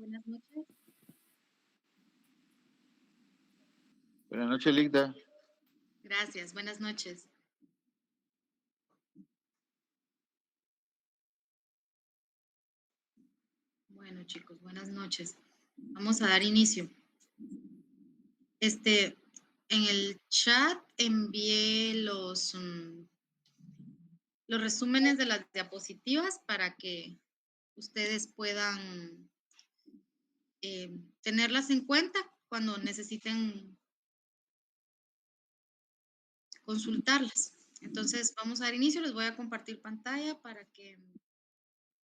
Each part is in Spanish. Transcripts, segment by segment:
Buenas noches. Buenas noches, Ligda. Gracias, buenas noches. Bueno, chicos, buenas noches. Vamos a dar inicio. En el chat envié los resúmenes de las diapositivas para que ustedes puedan tenerlas en cuenta cuando necesiten consultarlas. Entonces, vamos a dar inicio. Les voy a compartir pantalla para que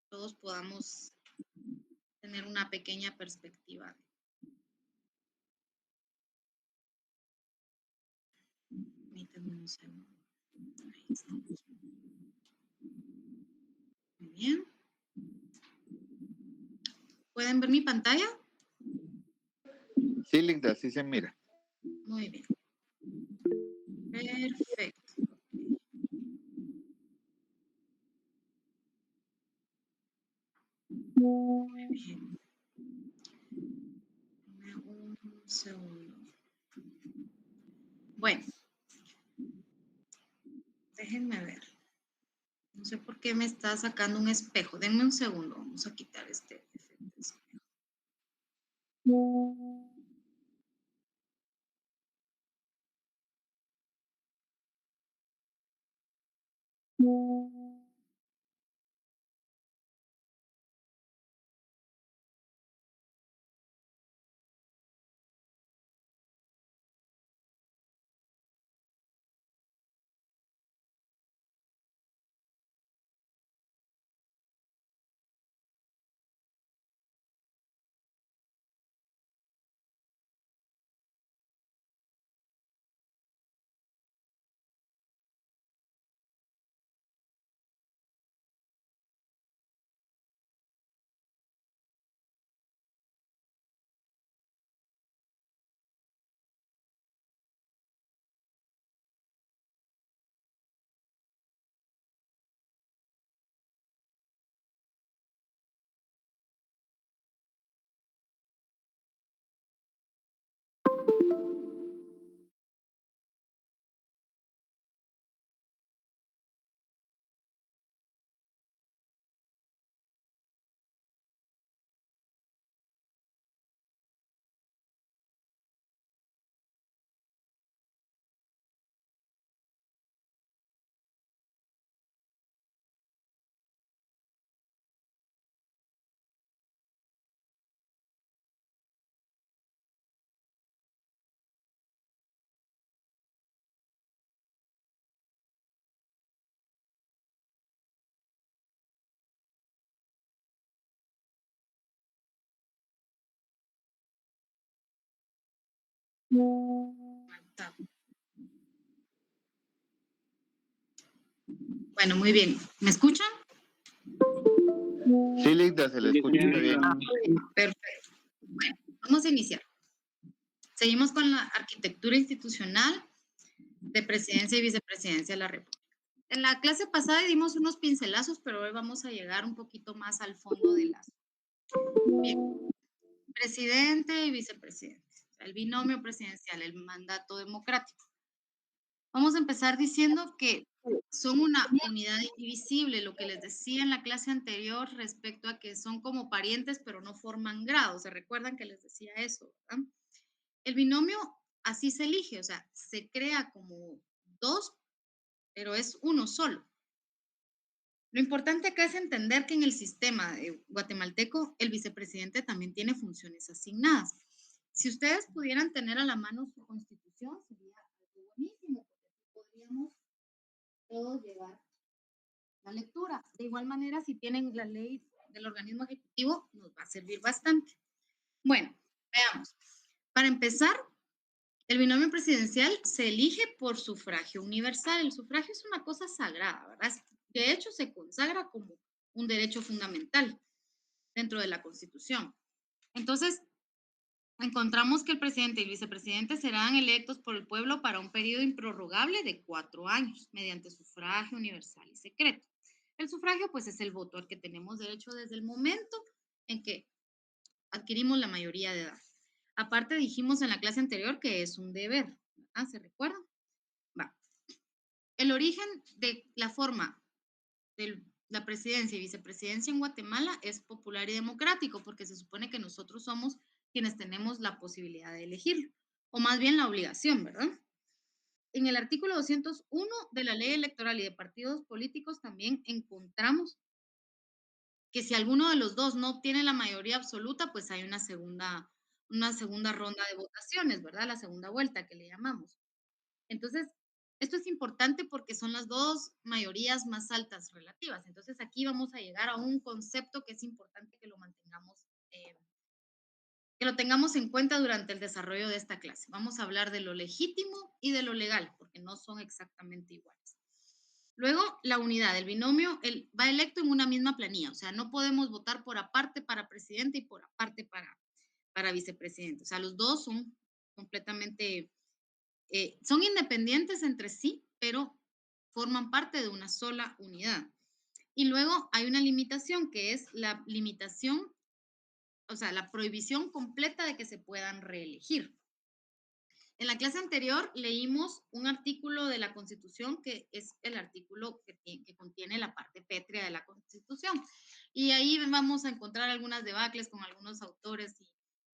todos podamos tener una pequeña perspectiva. Permítanme un segundo. Ahí estamos. Muy bien. ¿Pueden ver mi pantalla? Sí, Ligda, sí se mira. Muy bien. Perfecto. Muy bien. Dame un segundo. Bueno, déjenme ver. No sé por qué me está sacando un espejo. Denme un segundo. Vamos a quitar este efecto de espejo. Bueno, muy bien. ¿Me escuchan? Sí, Ligda, se le escucha bien. Perfecto. Bueno, vamos a iniciar. Seguimos con la arquitectura institucional de presidencia y vicepresidencia de la República. En la clase pasada dimos unos pincelazos, pero hoy vamos a llegar un poquito más al fondo de las. Bien, presidente y vicepresidente, el binomio presidencial, el mandato democrático. Vamos a empezar diciendo que son una unidad indivisible, lo que les decía en la clase anterior respecto a que son como parientes, pero no forman grado. ¿Se recuerdan que les decía eso, verdad? El binomio así se elige, o sea, se crea como dos, pero es uno solo. Lo importante acá es entender que en el sistema guatemalteco el vicepresidente también tiene funciones asignadas. Si ustedes pudieran tener a la mano su constitución, sería algo buenísimo, porque así podríamos todos llevar la lectura. De igual manera, si tienen la ley del organismo ejecutivo, nos va a servir bastante. Bueno, veamos. Para empezar, el binomio presidencial se elige por sufragio universal. El sufragio es una cosa sagrada, ¿verdad? De hecho, se consagra como un derecho fundamental dentro de la Constitución. Entonces, encontramos que el presidente y el vicepresidente serán electos por el pueblo para un periodo improrrogable de 4 años, mediante sufragio universal y secreto. El sufragio, pues, es el voto al que tenemos derecho desde el momento en que adquirimos la mayoría de edad. Aparte dijimos en la clase anterior que es un deber, ¿verdad? ¿Se recuerdan? Va. El origen de la forma de la presidencia y vicepresidencia en Guatemala es popular y democrático, porque se supone que nosotros somos quienes tenemos la posibilidad de elegirlo, o más bien la obligación, ¿verdad? En el artículo 201 de la ley electoral y de partidos políticos también encontramos que si alguno de los dos no obtiene la mayoría absoluta, pues hay una segunda ronda de votaciones, ¿verdad? La segunda vuelta que le llamamos. Entonces, esto es importante porque son las dos mayorías más altas relativas. Entonces, aquí vamos a llegar a un concepto que es importante que lo mantengamos, que lo tengamos en cuenta durante el desarrollo de esta clase. Vamos a hablar de lo legítimo y de lo legal, porque no son exactamente iguales. Luego, la unidad, el binomio va electo en una misma planilla, o sea, no podemos votar por aparte para presidente y por aparte para vicepresidente. O sea, los dos son completamente, son independientes entre sí, pero forman parte de una sola unidad. Y luego hay una limitación que es la limitación, o sea, la prohibición completa de que se puedan reelegir. En la clase anterior leímos un artículo de la Constitución que es el artículo que contiene la parte pétrea de la Constitución. Y ahí vamos a encontrar algunas debacles con algunos autores,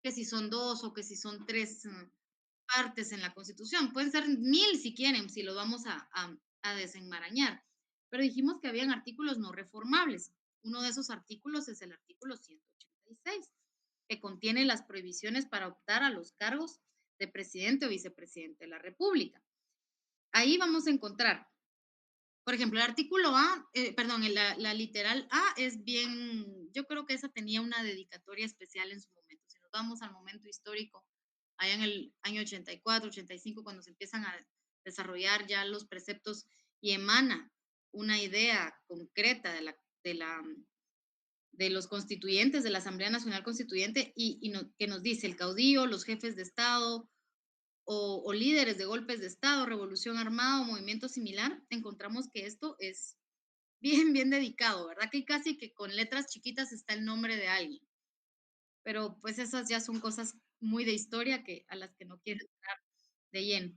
que si son dos o que si son tres partes en la Constitución. Pueden ser 1000 si quieren, si lo vamos a desenmarañar. Pero dijimos que habían artículos no reformables. Uno de esos artículos es el artículo 186, que contiene las prohibiciones para optar a los cargos de presidente o vicepresidente de la República. Ahí vamos a encontrar, por ejemplo, el artículo A, perdón, la literal A es bien, yo creo que esa tenía una dedicatoria especial en su momento. Si nos vamos al momento histórico, allá en el año 84, 85, cuando se empiezan a desarrollar ya los preceptos y emana una idea concreta de los constituyentes, de la Asamblea Nacional Constituyente, que nos dice el caudillo, los jefes de Estado, o líderes de golpes de Estado, revolución armada o movimiento similar, encontramos que esto es bien, bien dedicado, ¿verdad? Que casi que con letras chiquitas está el nombre de alguien. Pero pues esas ya son cosas muy de historia a las que no quiero entrar de lleno.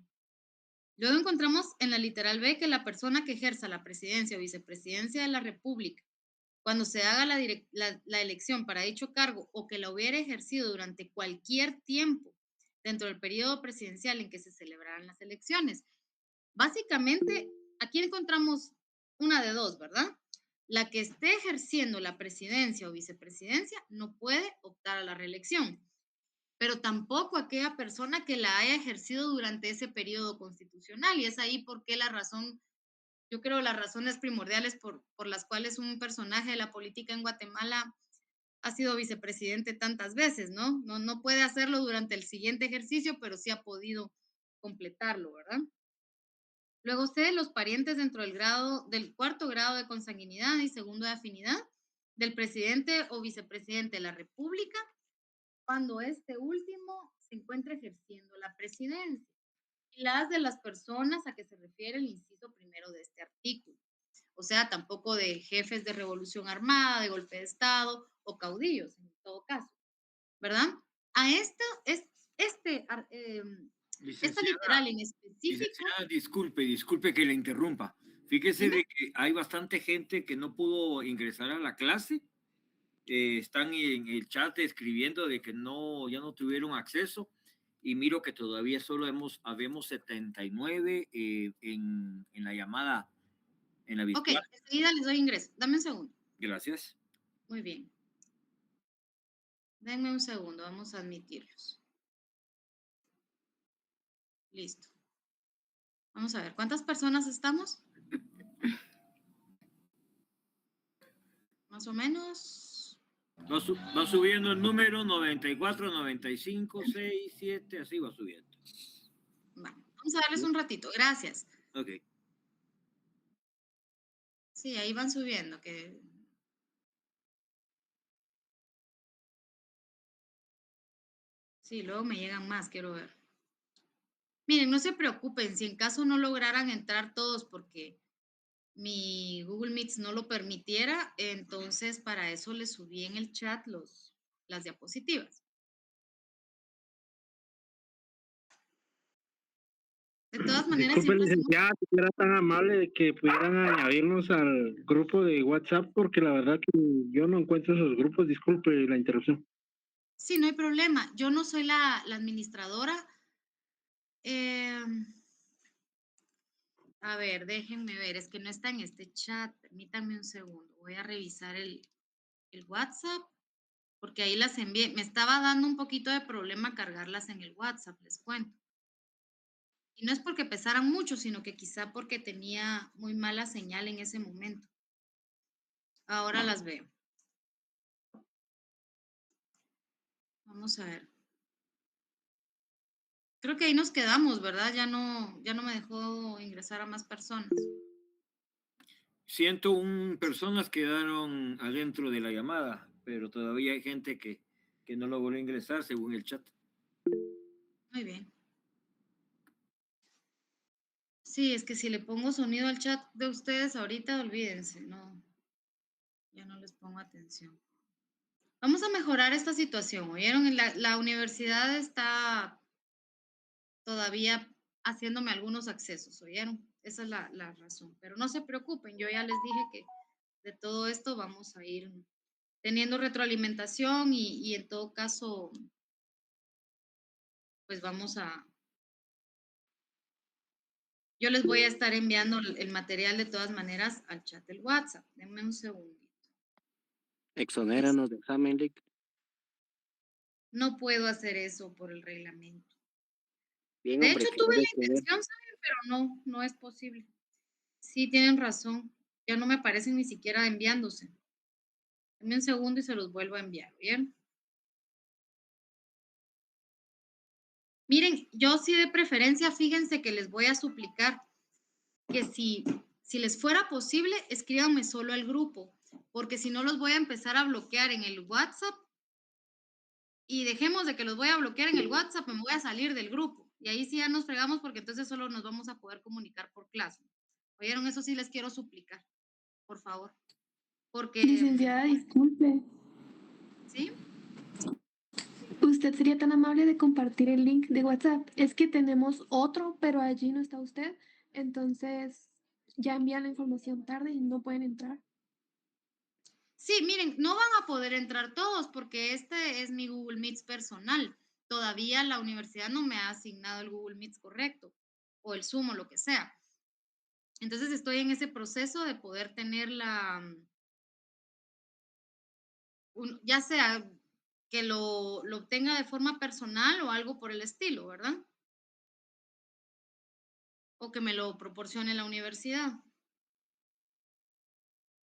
Luego encontramos en la literal B que la persona que ejerza la presidencia o vicepresidencia de la República, cuando se haga la elección para dicho cargo o que la hubiera ejercido durante cualquier tiempo dentro del periodo presidencial en que se celebrarán las elecciones. Básicamente, aquí encontramos una de dos, ¿verdad? La que esté ejerciendo la presidencia o vicepresidencia no puede optar a la reelección, pero tampoco aquella persona que la haya ejercido durante ese periodo constitucional. Y es ahí porque la razón, yo creo las razones primordiales por las cuales un personaje de la política en Guatemala ha sido vicepresidente tantas veces, ¿no? No puede hacerlo durante el siguiente ejercicio, pero sí ha podido completarlo, ¿verdad? Luego C, los parientes dentro del cuarto grado de consanguinidad y segundo de afinidad del presidente o vicepresidente de la República, cuando este último se encuentra ejerciendo la presidencia. Y las de las personas a que se refiere el inciso primero de este artículo. O sea, tampoco de jefes de revolución armada, de golpe de Estado o caudillos, en todo caso, ¿verdad? A esta Licenciada, literal en específico. licenciada, disculpe que le interrumpa. Fíjese Dime. de que hay bastante gente que no pudo ingresar a la clase. Están en el chat escribiendo de que no, ya no tuvieron acceso. Y miro que todavía solo habemos 79 en la llamada, en la Ok, virtual. enseguida les doy ingreso. Dame un segundo. Gracias. Muy bien. Denme un segundo, vamos a admitirlos. Listo. Vamos a ver, ¿cuántas personas estamos? Más o menos. Va subiendo el número 94, 95, 6, 7, así va subiendo. Vamos a darles un ratito. Gracias. Ok. Sí, ahí van subiendo. Sí, luego me llegan más, quiero ver. Miren, no se preocupen si en caso no lograran entrar todos porque mi Google Meets no lo permitiera, entonces para eso les subí en el chat las diapositivas. De todas maneras, Disculpe, siempre hacemos... licenciada, si era tan amable de que pudieran añadirnos al grupo de WhatsApp, porque la verdad que yo no encuentro esos grupos. Disculpe la interrupción. Sí, no hay problema. Yo no soy la administradora. A ver, déjenme ver. Es que no está en este chat. Permítanme un segundo. Voy a revisar el WhatsApp, porque ahí las envié. Me estaba dando un poquito de problema cargarlas en el WhatsApp, les cuento. Y no es porque pesaran mucho, sino que quizá porque tenía muy mala señal en ese momento. Ahora las veo. Vamos a ver. Creo que ahí nos quedamos, ¿verdad? Ya no me dejó ingresar a más personas. 101 personas quedaron adentro de la llamada, pero todavía hay gente que no logró ingresar según el chat. Muy bien. Sí, es que si le pongo sonido al chat de ustedes ahorita, olvídense, no, ya no les pongo atención. Vamos a mejorar esta situación, ¿oyeron? La universidad está todavía haciéndome algunos accesos, ¿oyeron? Esa es la razón. Pero no se preocupen, yo ya les dije que de todo esto vamos a ir teniendo retroalimentación y en todo caso, pues vamos a... Yo les voy a estar enviando el material de todas maneras al chat del WhatsApp. Denme un segundito. Exonéranos de examen, Lic. No puedo hacer eso por el reglamento. Bien, De hombre, hecho, que tuve debe la tener. intención, ¿saben? Pero no es posible. Sí, tienen razón. Ya no me aparecen ni siquiera enviándose. Denme un segundo y se los vuelvo a enviar, ¿bien? Miren, yo sí de preferencia, fíjense que les voy a suplicar que si les fuera posible, escríbanme solo al grupo, porque si no los voy a empezar a bloquear en el WhatsApp y dejemos de que los voy a bloquear en el WhatsApp, me voy a salir del grupo. Y ahí sí ya nos fregamos porque entonces solo nos vamos a poder comunicar por clase. ¿Oyeron? Eso sí les quiero suplicar, por favor. Porque... Licenciada, disculpe. ¿Sí? ¿Usted sería tan amable de compartir el link de WhatsApp? Es que tenemos otro, pero allí no está usted. Entonces, ya envían la información tarde y no pueden entrar. Sí, miren, no van a poder entrar todos porque este es mi Google Meets personal. Todavía la universidad no me ha asignado el Google Meets correcto o el Zoom o lo que sea. Entonces estoy en ese proceso de poder tener ya sea que lo obtenga de forma personal o algo por el estilo, ¿verdad? O que me lo proporcione la universidad.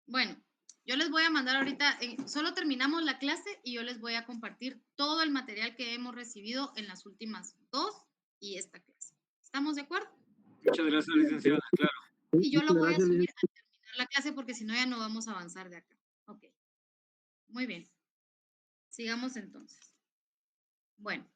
Bueno, yo les voy a mandar ahorita, solo terminamos la clase y yo les voy a compartir todo el material que hemos recibido en las últimas 2 y esta clase. ¿Estamos de acuerdo? Muchas gracias, licenciada, claro. Y yo lo voy a Gracias, subir al terminar la clase porque si no ya no vamos a avanzar de acá. Ok. Muy bien. Sigamos entonces. Bueno,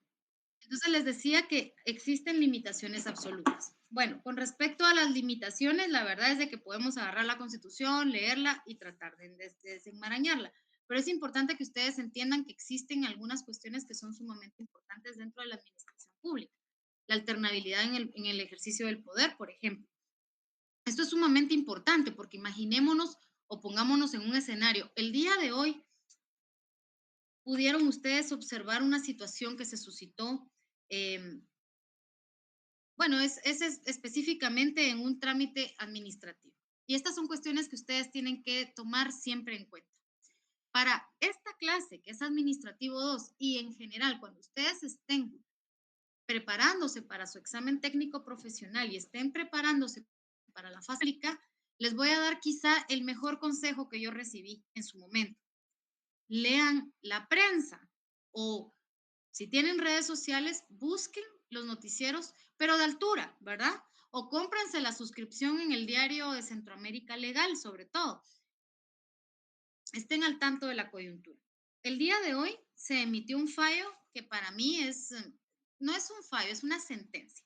entonces les decía que existen limitaciones absolutas. Bueno, con respecto a las limitaciones, la verdad es de que podemos agarrar la Constitución, leerla y tratar de desenmarañarla. Pero es importante que ustedes entiendan que existen algunas cuestiones que son sumamente importantes dentro de la administración pública. La alternabilidad en el ejercicio del poder, por ejemplo. Esto es sumamente importante porque imaginémonos o pongámonos en un escenario. El día de hoy, pudieron ustedes observar una situación que se suscitó, bueno, es específicamente en un trámite administrativo. Y estas son cuestiones que ustedes tienen que tomar siempre en cuenta. Para esta clase, que es Administrativo 2, y en general, cuando ustedes estén preparándose para su examen técnico profesional y estén preparándose para la fábrica, les voy a dar quizá el mejor consejo que yo recibí en su momento. Lean la prensa o si tienen redes sociales, busquen los noticieros, pero de altura, ¿verdad? O cómprense la suscripción en el diario de Centroamérica Legal, sobre todo. Estén al tanto de la coyuntura. El día de hoy se emitió un fallo que para mí no es un fallo, es una sentencia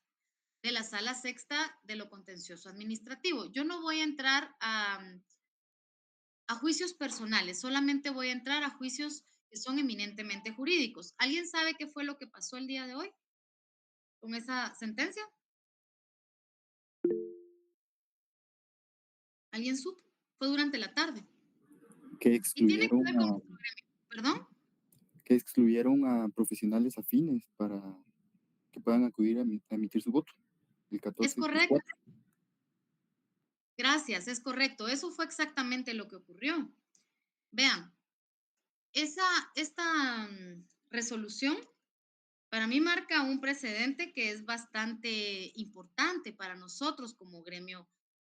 de la Sala Sexta de lo Contencioso Administrativo. Yo no voy a entrar a juicios personales, solamente voy a entrar a juicios que son eminentemente jurídicos. ¿Alguien sabe qué fue lo que pasó el día de hoy con esa sentencia? ¿Alguien supo? Fue durante la tarde. Que Y tiene que excluyeron ver con a, nuestro gremio. ¿Perdón? que excluyeron a profesionales afines para que puedan acudir a emitir su voto. El Es 14 y correcto. 4. Gracias, es correcto. Eso fue exactamente lo que ocurrió. Vean, esta resolución para mí marca un precedente que es bastante importante para nosotros como gremio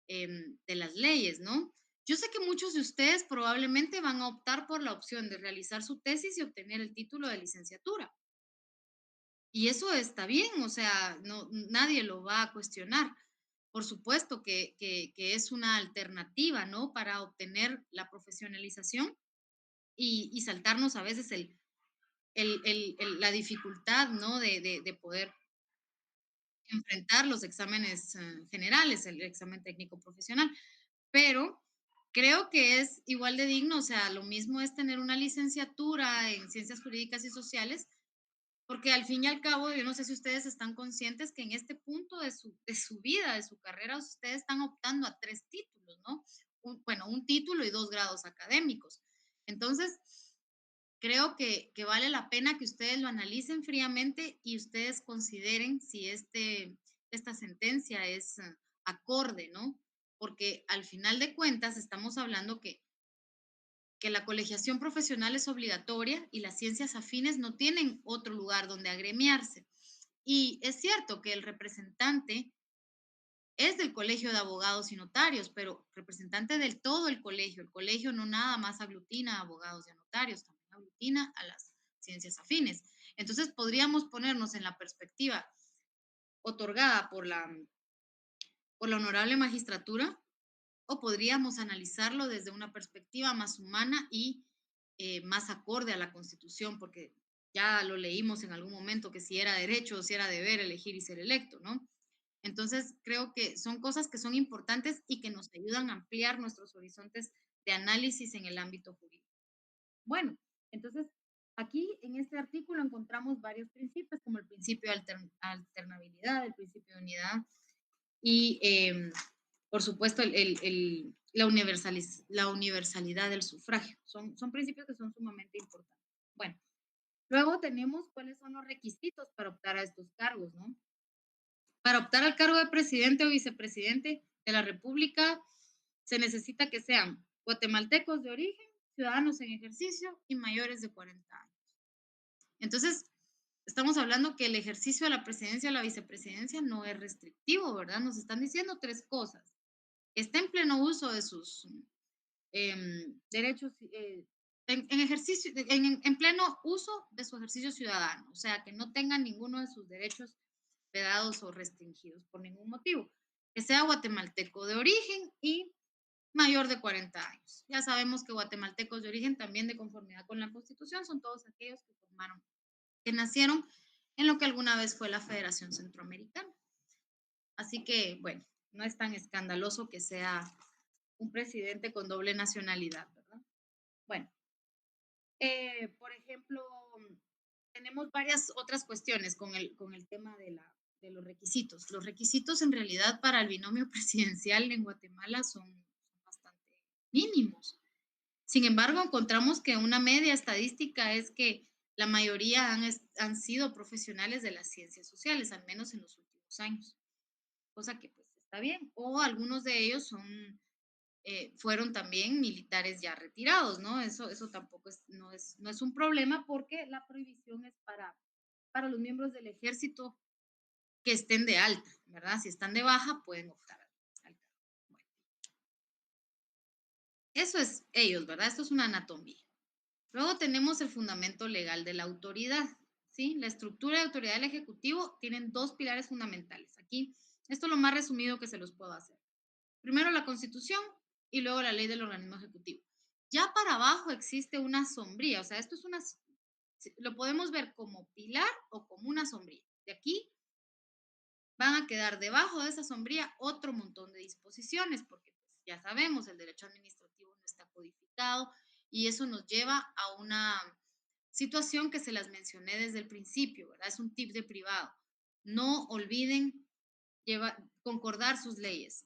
de las leyes, ¿no? Yo sé que muchos de ustedes probablemente van a optar por la opción de realizar su tesis y obtener el título de licenciatura. Y eso está bien, o sea, no, nadie lo va a cuestionar. Por supuesto que es una alternativa, ¿no? Para obtener la profesionalización y saltarnos a veces la dificultad, ¿no? De poder enfrentar los exámenes generales, el examen técnico profesional. Pero creo que es igual de digno, o sea, lo mismo es tener una licenciatura en ciencias jurídicas y sociales, porque al fin y al cabo, yo no sé si ustedes están conscientes que en este punto de su vida, de su carrera, ustedes están optando a 3 títulos, ¿no? Bueno, un título y 2 grados académicos. Entonces, creo que vale la pena que ustedes lo analicen fríamente y ustedes consideren si esta sentencia es acorde, ¿no? Porque al final de cuentas estamos hablando que la colegiación profesional es obligatoria y las ciencias afines no tienen otro lugar donde agremiarse. Y es cierto que el representante es del Colegio de Abogados y Notarios, pero representante del todo el colegio. El colegio no nada más aglutina a abogados y a notarios, también aglutina a las ciencias afines. Entonces podríamos ponernos en la perspectiva otorgada por la honorable magistratura o podríamos analizarlo desde una perspectiva más humana y más acorde a la Constitución, porque ya lo leímos en algún momento que si era derecho o si era deber elegir y ser electo, ¿no? Entonces, creo que son cosas que son importantes y que nos ayudan a ampliar nuestros horizontes de análisis en el ámbito jurídico. Bueno, entonces, aquí en este artículo encontramos varios principios, como el principio de alternabilidad, el principio de unidad y, por supuesto, la universalidad del sufragio. Son principios que son sumamente importantes. Bueno, luego tenemos cuáles son los requisitos para optar a estos cargos, ¿no? Para optar al cargo de presidente o vicepresidente de la República se necesita que sean guatemaltecos de origen, ciudadanos en ejercicio y mayores de 40 años. Entonces, estamos hablando que el ejercicio de la presidencia o la vicepresidencia no es restrictivo, ¿verdad? Nos están diciendo 3 cosas. Está en pleno uso de sus derechos, en ejercicio, en pleno uso de su ejercicio ciudadano, o sea, que no tengan ninguno de sus derechos vedados o restringidos por ningún motivo, que sea guatemalteco de origen y mayor de 40 años. Ya sabemos que guatemaltecos de origen también de conformidad con la Constitución son todos aquellos que nacieron en lo que alguna vez fue la Federación Centroamericana. Así que, bueno, no es tan escandaloso que sea un presidente con doble nacionalidad, ¿verdad? Bueno, por ejemplo, tenemos varias otras cuestiones con el tema de los requisitos. Los requisitos en realidad para el binomio presidencial en Guatemala son bastante mínimos. Sin embargo, encontramos que una media estadística es que la mayoría han sido profesionales de las ciencias sociales, al menos en los últimos años, cosa que pues está bien. O algunos de ellos fueron también militares ya retirados, ¿no? Eso tampoco no es un problema porque la prohibición es para los miembros del ejército que estén de alta, ¿verdad? Si están de baja, pueden optar al cargo. Bueno, eso es ellos, ¿verdad? Esto es una anatomía. Luego tenemos el fundamento legal de la autoridad, ¿sí? La estructura de autoridad del Ejecutivo tienen 2 pilares fundamentales. Aquí, esto es lo más resumido que se los puedo hacer. Primero la Constitución y luego la ley del organismo ejecutivo. Ya para abajo existe una sombría, o sea, esto es lo podemos ver como pilar o como una sombría. De aquí van a quedar debajo de esa sombría otro montón de disposiciones, porque pues, ya sabemos, el derecho administrativo no está codificado y eso nos lleva situación que se las mencioné desde el principio, ¿verdad? Es un tip de privado. No olviden concordar sus leyes.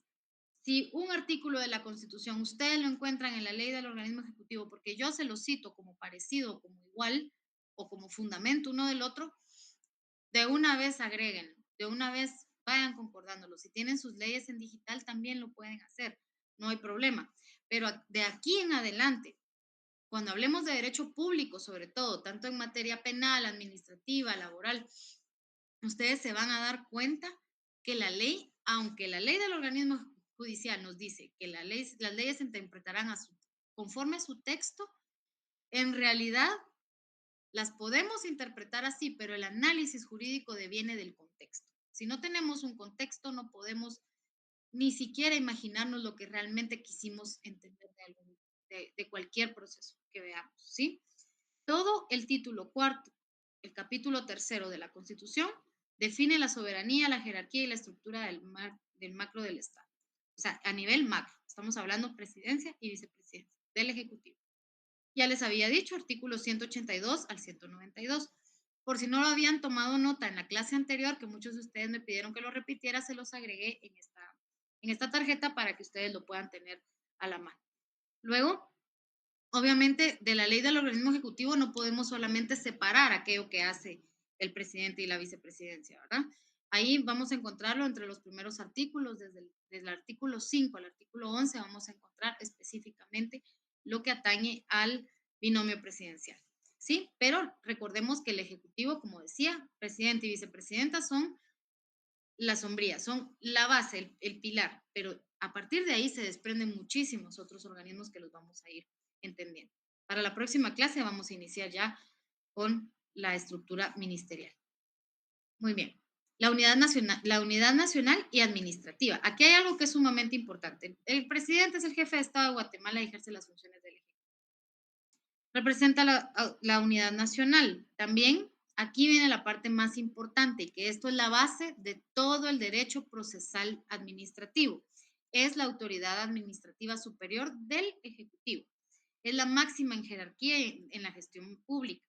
Si un artículo de la Constitución ustedes lo encuentran en la ley del organismo ejecutivo, porque yo se lo cito como parecido, como igual o como fundamento uno del otro, de una vez agreguen, de una vez vayan concordándolo. Si tienen sus leyes en digital, también lo pueden hacer, no hay problema. Pero de aquí en adelante, cuando hablemos de derecho público, sobre todo, tanto en materia penal, administrativa, laboral, ustedes se van a dar cuenta que la ley, aunque la ley del organismo judicial nos dice que las leyes se interpretarán conforme a su texto, en realidad las podemos interpretar así, pero el análisis jurídico deviene del contexto. Si no tenemos un contexto, no podemos ni siquiera imaginarnos lo que realmente quisimos entender de cualquier proceso que veamos, ¿sí? Todo el título cuarto, el capítulo tercero de la Constitución define la soberanía, la jerarquía y la estructura del macro del Estado. O sea, a nivel macro, estamos hablando presidencia y vicepresidencia del Ejecutivo. Ya les había dicho, artículos 182 al 192. Por si no lo habían tomado nota en la clase anterior, que muchos de ustedes me pidieron que lo repitiera, se los agregué en esta tarjeta para que ustedes lo puedan tener a la mano. Luego, obviamente, de la ley del organismo ejecutivo no podemos solamente separar aquello que hace el presidente y la vicepresidencia, ¿verdad? Ahí vamos a encontrarlo entre los primeros artículos, desde el artículo 5 al artículo 11, vamos a encontrar específicamente lo que atañe al binomio presidencial, ¿sí? Pero recordemos que el Ejecutivo, como decía, presidente y vicepresidenta son la sombría, son la base, el pilar, pero a partir de ahí se desprenden muchísimos otros organismos que los vamos a ir entendiendo. Para la próxima clase vamos a iniciar ya con la estructura ministerial. Muy bien. La unidad nacional y administrativa. Aquí hay algo que es sumamente importante. El presidente es el jefe de Estado de Guatemala y ejerce las funciones del Ejecutivo. Representa la unidad nacional. También aquí viene la parte más importante, que esto es la base de todo el derecho procesal administrativo. Es la autoridad administrativa superior del Ejecutivo. Es la máxima en jerarquía en la gestión pública.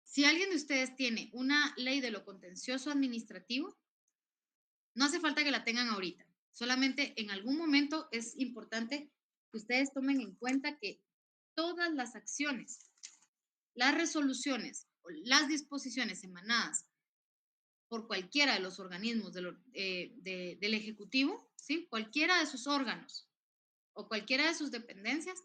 Si alguien de ustedes tiene una ley de lo contencioso administrativo, no hace falta que la tengan ahorita. Solamente en algún momento es importante que ustedes tomen en cuenta que todas las acciones, las resoluciones o las disposiciones emanadas por cualquiera de los organismos del Ejecutivo, ¿sí? Cualquiera de sus órganos o cualquiera de sus dependencias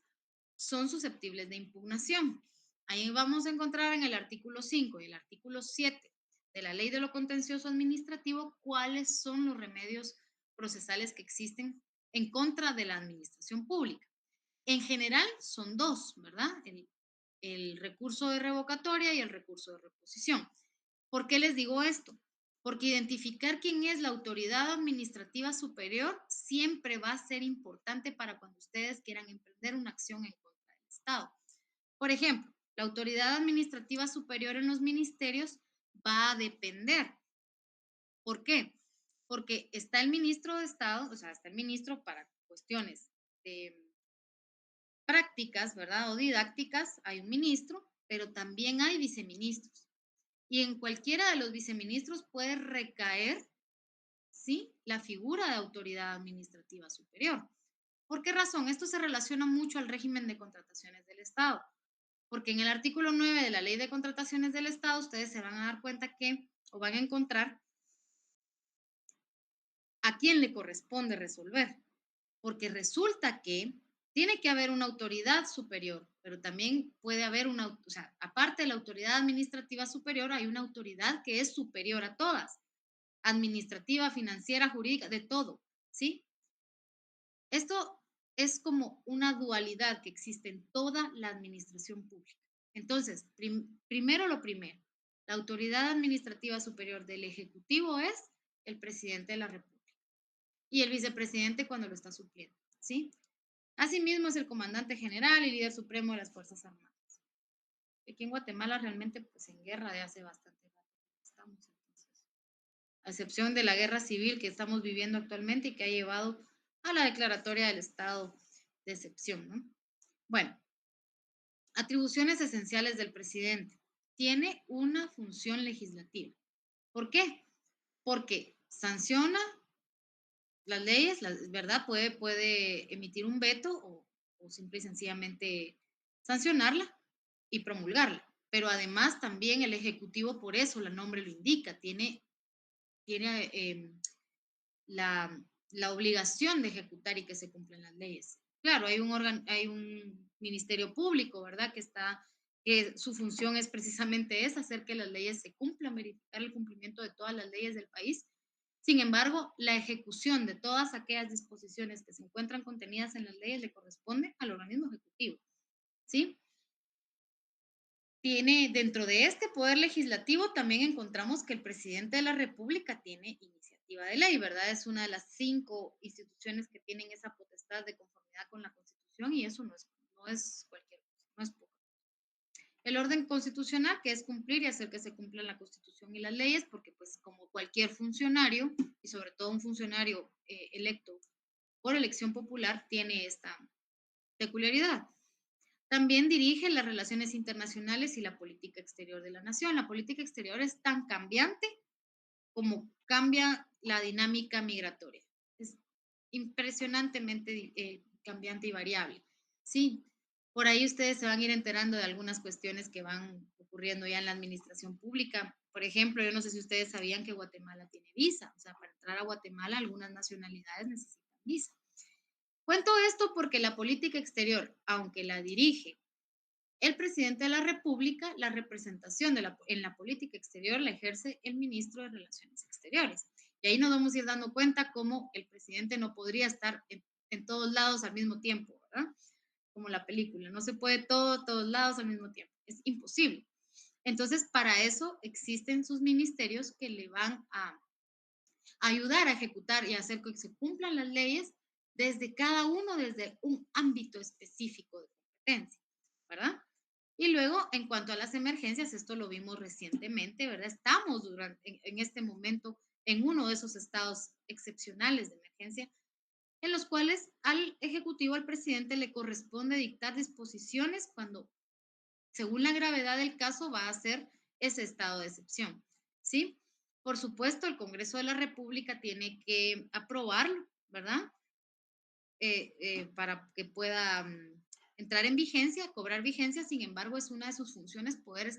son susceptibles de impugnación. Ahí vamos a encontrar en el artículo 5 y el artículo 7 de la Ley de lo Contencioso Administrativo cuáles son los remedios procesales que existen en contra de la administración pública. En general son dos, ¿verdad? El recurso de revocatoria y el recurso de reposición. ¿Por qué les digo esto? Porque identificar quién es la autoridad administrativa superior siempre va a ser importante para cuando ustedes quieran emprender una acción en contra del Estado. Por ejemplo, la autoridad administrativa superior en los ministerios va a depender. ¿Por qué? Porque está el ministro de Estado, o sea, está el ministro para cuestiones de prácticas, ¿verdad? O didácticas, hay un ministro, pero también hay viceministros. Y en cualquiera de los viceministros puede recaer, ¿sí?, la figura de autoridad administrativa superior. ¿Por qué razón? Esto se relaciona mucho al régimen de contrataciones del Estado, porque en el artículo 9 de la Ley de Contrataciones del Estado ustedes se van a dar cuenta que, o van a encontrar, a quién le corresponde resolver, porque resulta que tiene que haber una autoridad superior, pero también puede haber o sea, aparte de la autoridad administrativa superior, hay una autoridad que es superior a todas, administrativa, financiera, jurídica, de todo, ¿sí? Esto es como una dualidad que existe en toda la administración pública. Entonces, primero lo primero, la autoridad administrativa superior del Ejecutivo es el presidente de la República y el vicepresidente cuando lo está supliendo, ¿sí? Asimismo es el comandante general y líder supremo de las Fuerzas Armadas. Aquí en Guatemala realmente pues en guerra de hace bastante rato estamos, entonces, a excepción de la guerra civil que estamos viviendo actualmente y que ha llevado a la declaratoria del estado de excepción, ¿no? Bueno, Atribuciones esenciales del presidente. Tiene una función legislativa. ¿Por qué? Porque sanciona las leyes, ¿verdad? Puede emitir un veto o simple y sencillamente sancionarla y promulgarla. Pero además también el Ejecutivo, por eso el nombre lo indica, tiene la obligación de ejecutar y que se cumplan las leyes. Claro, hay un ministerio público, ¿verdad? Que su función es precisamente esa, hacer que las leyes se cumplan, verificar el cumplimiento de todas las leyes del país. Sin embargo, la ejecución de todas aquellas disposiciones que se encuentran contenidas en las leyes le corresponde al organismo ejecutivo, ¿sí? Dentro de este poder legislativo también encontramos que el presidente de la República tiene iniciativa de ley, ¿verdad? Es una de las 5 instituciones que tienen esa potestad de conformidad con la Constitución y eso no es cualquier cosa, no es poco. El orden constitucional, que es cumplir y hacer que se cumplan la Constitución y las leyes, porque pues como cualquier funcionario, y sobre todo un funcionario electo por elección popular, tiene esta peculiaridad. También dirige las relaciones internacionales y la política exterior de la nación. La política exterior es tan cambiante como cambia la dinámica migratoria. Es impresionantemente cambiante y variable. Sí, por ahí ustedes se van a ir enterando de algunas cuestiones que van ocurriendo ya en la administración pública. Por ejemplo, yo no sé si ustedes sabían que Guatemala tiene visa. O sea, para entrar a Guatemala algunas nacionalidades necesitan visa. Cuento esto porque la política exterior, aunque la dirige el presidente de la República, la representación en la política exterior la ejerce el ministro de Relaciones Exteriores. Y ahí nos vamos a ir dando cuenta cómo el presidente no podría estar en todos lados al mismo tiempo, ¿verdad? Como la película, no se puede todos lados al mismo tiempo, es imposible. Entonces, para eso existen sus ministerios que le van a ayudar a ejecutar y a hacer que se cumplan las leyes desde un ámbito específico de competencia, ¿verdad? Y luego, en cuanto a las emergencias, esto lo vimos recientemente, ¿verdad? Estamos en este momento en uno de esos estados excepcionales de emergencia, en los cuales al Ejecutivo, al presidente, le corresponde dictar disposiciones cuando, según la gravedad del caso, va a ser ese estado de excepción, ¿sí? Por supuesto, el Congreso de la República tiene que aprobarlo, ¿verdad? Para que pueda entrar en vigencia, cobrar vigencia. Sin embargo, es una de sus funciones poder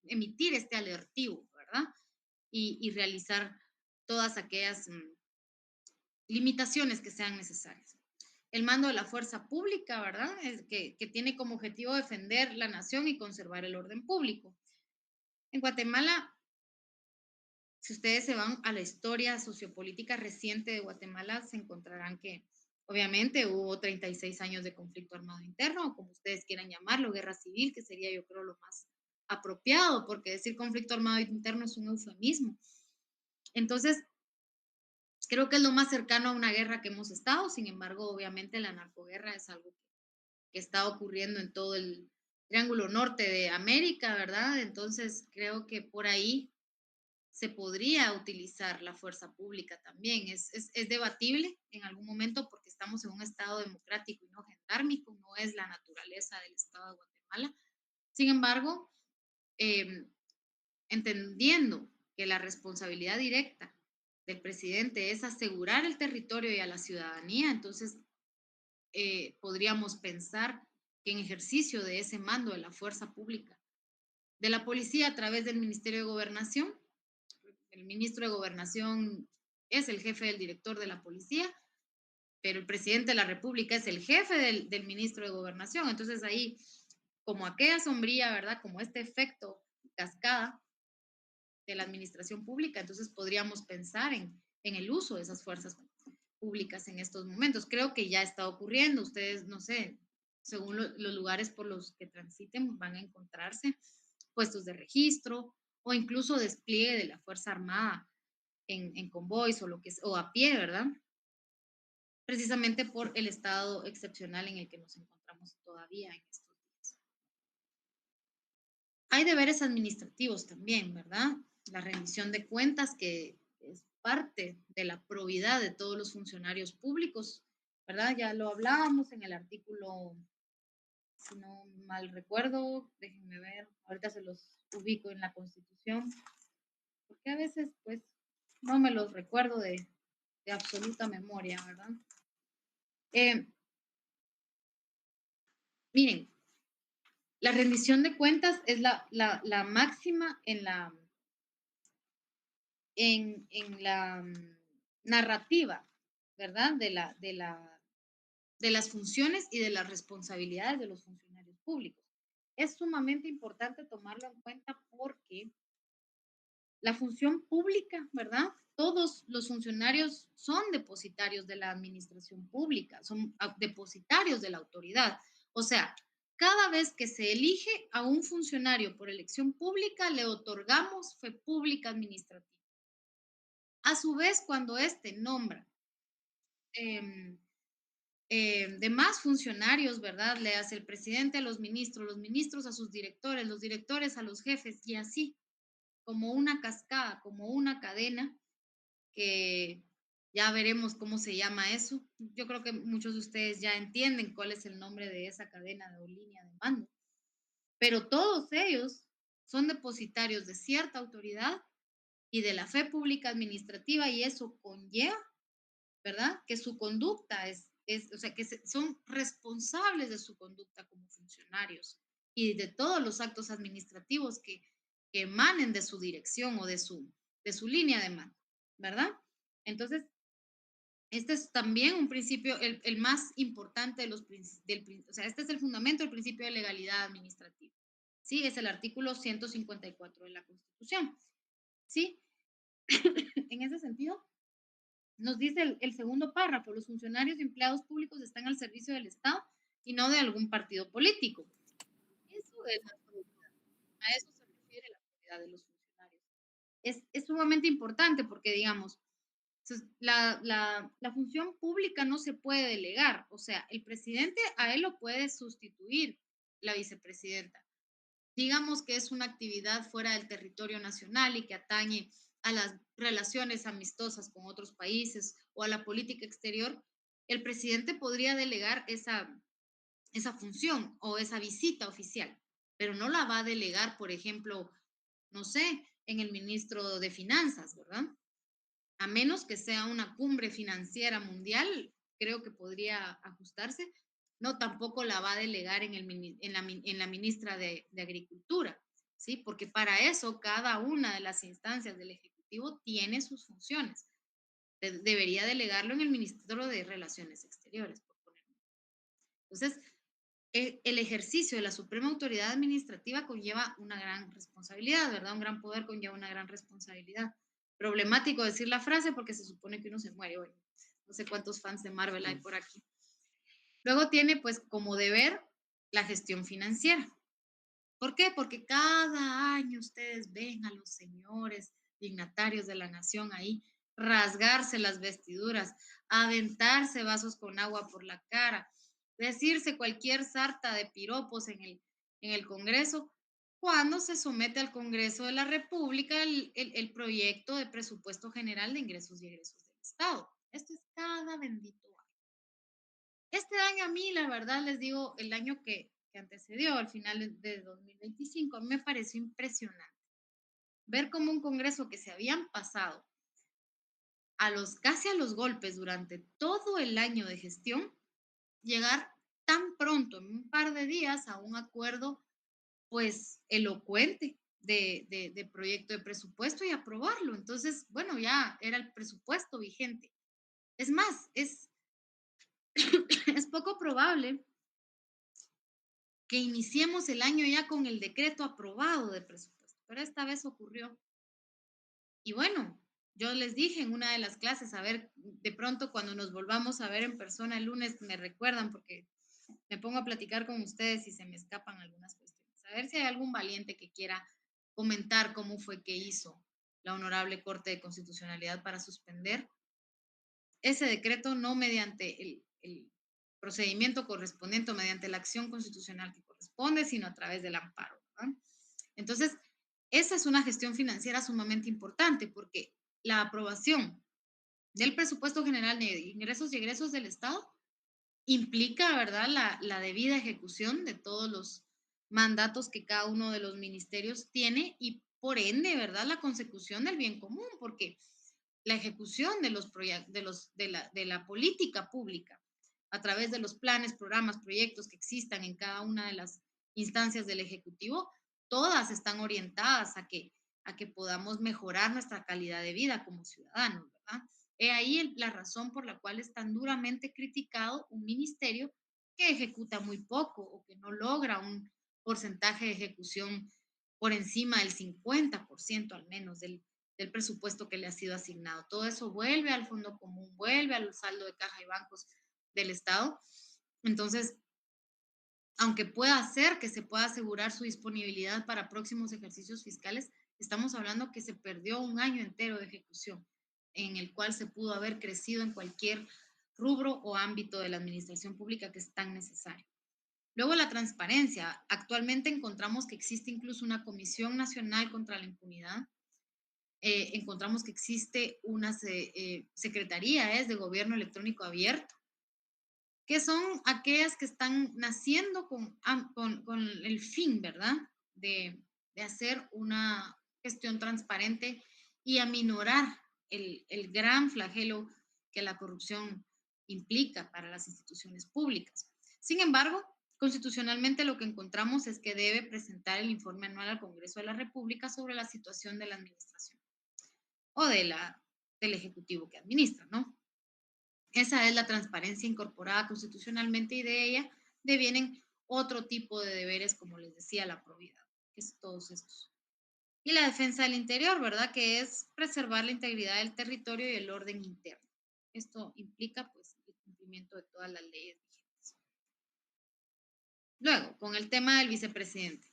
emitir este alertivo, ¿verdad? Y realizar todas aquellas limitaciones que sean necesarias. El mando de la fuerza pública, ¿verdad? Que tiene como objetivo defender la nación y conservar el orden público. En Guatemala, si ustedes se van a la historia sociopolítica reciente de Guatemala, se encontrarán que obviamente hubo 36 años de conflicto armado interno, o como ustedes quieran llamarlo, guerra civil, que sería yo creo lo más apropiado, porque decir conflicto armado interno es un eufemismo. Entonces, creo que es lo más cercano a una guerra que hemos estado. Sin embargo, obviamente la narcoguerra es algo que está ocurriendo en todo el Triángulo Norte de América, ¿verdad? Entonces, creo que por ahí se podría utilizar la fuerza pública también. Es debatible en algún momento porque estamos en un estado democrático y no gendármico, no es la naturaleza del estado de Guatemala. Sin embargo, entendiendo que la responsabilidad directa del presidente es asegurar el territorio y a la ciudadanía, entonces podríamos pensar que en ejercicio de ese mando de la fuerza pública, de la policía a través del Ministerio de Gobernación, el ministro de Gobernación es el jefe del director de la policía, pero el presidente de la República es el jefe del ministro de Gobernación. Entonces ahí, como aquella sombría, ¿verdad? Como este efecto cascada de la administración pública, entonces podríamos pensar en el uso de esas fuerzas públicas en estos momentos. Creo que ya está ocurriendo. Ustedes, no sé, según los lugares por los que transiten, van a encontrarse puestos de registro o incluso despliegue de la Fuerza Armada en convoys o a pie, ¿verdad? Precisamente por el estado excepcional en el que nos encontramos todavía en estos días. Hay deberes administrativos también, ¿verdad? La rendición de cuentas, que es parte de la probidad de todos los funcionarios públicos, ¿verdad? Ya lo hablábamos en el artículo si no mal recuerdo, déjenme ver, ahorita se los ubico en la Constitución, porque a veces pues no me los recuerdo de absoluta memoria, ¿verdad? Miren, la rendición de cuentas es la máxima en la narrativa, ¿verdad? De las funciones y de las responsabilidades de los funcionarios públicos. Es sumamente importante tomarlo en cuenta porque la función pública, ¿verdad? Todos los funcionarios son depositarios de la administración pública, son depositarios de la autoridad. O sea, cada vez que se elige a un funcionario por elección pública, le otorgamos fe pública administrativa. A su vez, cuando éste nombra demás funcionarios, ¿verdad? Le hace el presidente a los ministros a sus directores, los directores a los jefes y así, como una cascada, como una cadena, que ya veremos cómo se llama eso. Yo creo que muchos de ustedes ya entienden cuál es el nombre de esa cadena o línea de mando, pero todos ellos son depositarios de cierta autoridad y de la fe pública administrativa y eso conlleva, ¿verdad? Que su conducta o sea, que son responsables de su conducta como funcionarios y de todos los actos administrativos que emanen de su dirección o de su línea de mando, ¿verdad? Entonces, este es también un principio, el más importante de los o sea, este es el fundamento del principio de legalidad administrativa. Sí, es el artículo 154 de la Constitución. Sí, en ese sentido, nos dice el segundo párrafo, los funcionarios y empleados públicos están al servicio del Estado y no de algún partido político. Eso es la autoridad. A eso se refiere la autoridad de los funcionarios. Es sumamente importante porque, digamos, la función pública no se puede delegar. O sea, el presidente a él lo puede sustituir la vicepresidenta. Digamos que es una actividad fuera del territorio nacional y que atañe a las relaciones amistosas con otros países o a la política exterior, el presidente podría delegar esa función o esa visita oficial, pero no la va a delegar, por ejemplo, no sé, en el ministro de Finanzas, ¿verdad? A menos que sea una cumbre financiera mundial, creo que podría ajustarse. No, tampoco la va a delegar en la ministra de Agricultura, ¿sí? Porque para eso cada una de las instancias del Ejecutivo tiene sus funciones. Debería delegarlo en el Ministerio de Relaciones Exteriores, por ponerlo. Entonces, el ejercicio de la suprema autoridad administrativa conlleva una gran responsabilidad, ¿verdad? Un gran poder conlleva una gran responsabilidad. Problemático decir la frase porque se supone que uno se muere hoy. No sé cuántos fans de Marvel hay por aquí. Luego tiene, pues, como deber la gestión financiera. ¿Por qué? Porque cada año ustedes ven a los señores dignatarios de la nación ahí rasgarse las vestiduras, aventarse vasos con agua por la cara, decirse cualquier sarta de piropos en el Congreso, cuando se somete al Congreso de la República el proyecto de presupuesto general de ingresos y egresos del Estado. Esto es cada bendito año. Este año a mí, la verdad, les digo, el año que antecedió, al final de 2025, me pareció impresionante ver cómo un Congreso que se habían pasado casi a los golpes durante todo el año de gestión, llegar tan pronto, en un par de días, a un acuerdo, pues, elocuente de proyecto de presupuesto y aprobarlo. Entonces, bueno, ya era el presupuesto vigente. Es más, es poco probable que iniciemos el año ya con el decreto aprobado de presupuesto, pero esta vez ocurrió. Y bueno, yo les dije en una de las clases, a ver, de pronto cuando nos volvamos a ver en persona el lunes, me recuerdan porque me pongo a platicar con ustedes y se me escapan algunas cuestiones. A ver si hay algún valiente que quiera comentar cómo fue que hizo la Honorable Corte de Constitucionalidad para suspender ese decreto, no mediante el procedimiento correspondiente o mediante la acción constitucional que corresponde, sino a través del amparo, ¿verdad? Entonces, esa es una gestión financiera sumamente importante porque la aprobación del presupuesto general de ingresos y egresos del Estado implica, ¿verdad?, la debida ejecución de todos los mandatos que cada uno de los ministerios tiene y por ende, ¿verdad?, la consecución del bien común, porque la ejecución de los de la política pública a través de los planes, programas, proyectos que existan en cada una de las instancias del Ejecutivo, todas están orientadas a que podamos mejorar nuestra calidad de vida como ciudadanos, ¿verdad? He ahí la razón por la cual es tan duramente criticado un ministerio que ejecuta muy poco o que no logra un porcentaje de ejecución por encima del 50% al menos del presupuesto que le ha sido asignado. Todo eso vuelve al fondo común, vuelve al saldo de caja y bancos del Estado. Entonces, aunque pueda ser que se pueda asegurar su disponibilidad para próximos ejercicios fiscales, estamos hablando que se perdió un año entero de ejecución en el cual se pudo haber crecido en cualquier rubro o ámbito de la administración pública que es tan necesario. Luego, la transparencia. Actualmente encontramos que existe incluso una Comisión Nacional contra la Impunidad. Encontramos que existe una secretaría de Gobierno Electrónico Abierto, que son aquellas que están naciendo con el fin, ¿verdad?, de hacer una gestión transparente y aminorar el gran flagelo que la corrupción implica para las instituciones públicas. Sin embargo, constitucionalmente lo que encontramos es que debe presentar el informe anual al Congreso de la República sobre la situación de la administración o del Ejecutivo que administra, ¿no? Esa es la transparencia incorporada constitucionalmente y de ella devienen otro tipo de deberes, como les decía, la probidad, que es todos estos. Y la defensa del interior, ¿verdad? Que es preservar la integridad del territorio y el orden interno. Esto implica, pues, el cumplimiento de todas las leyes vigentes. Luego, con el tema del vicepresidente.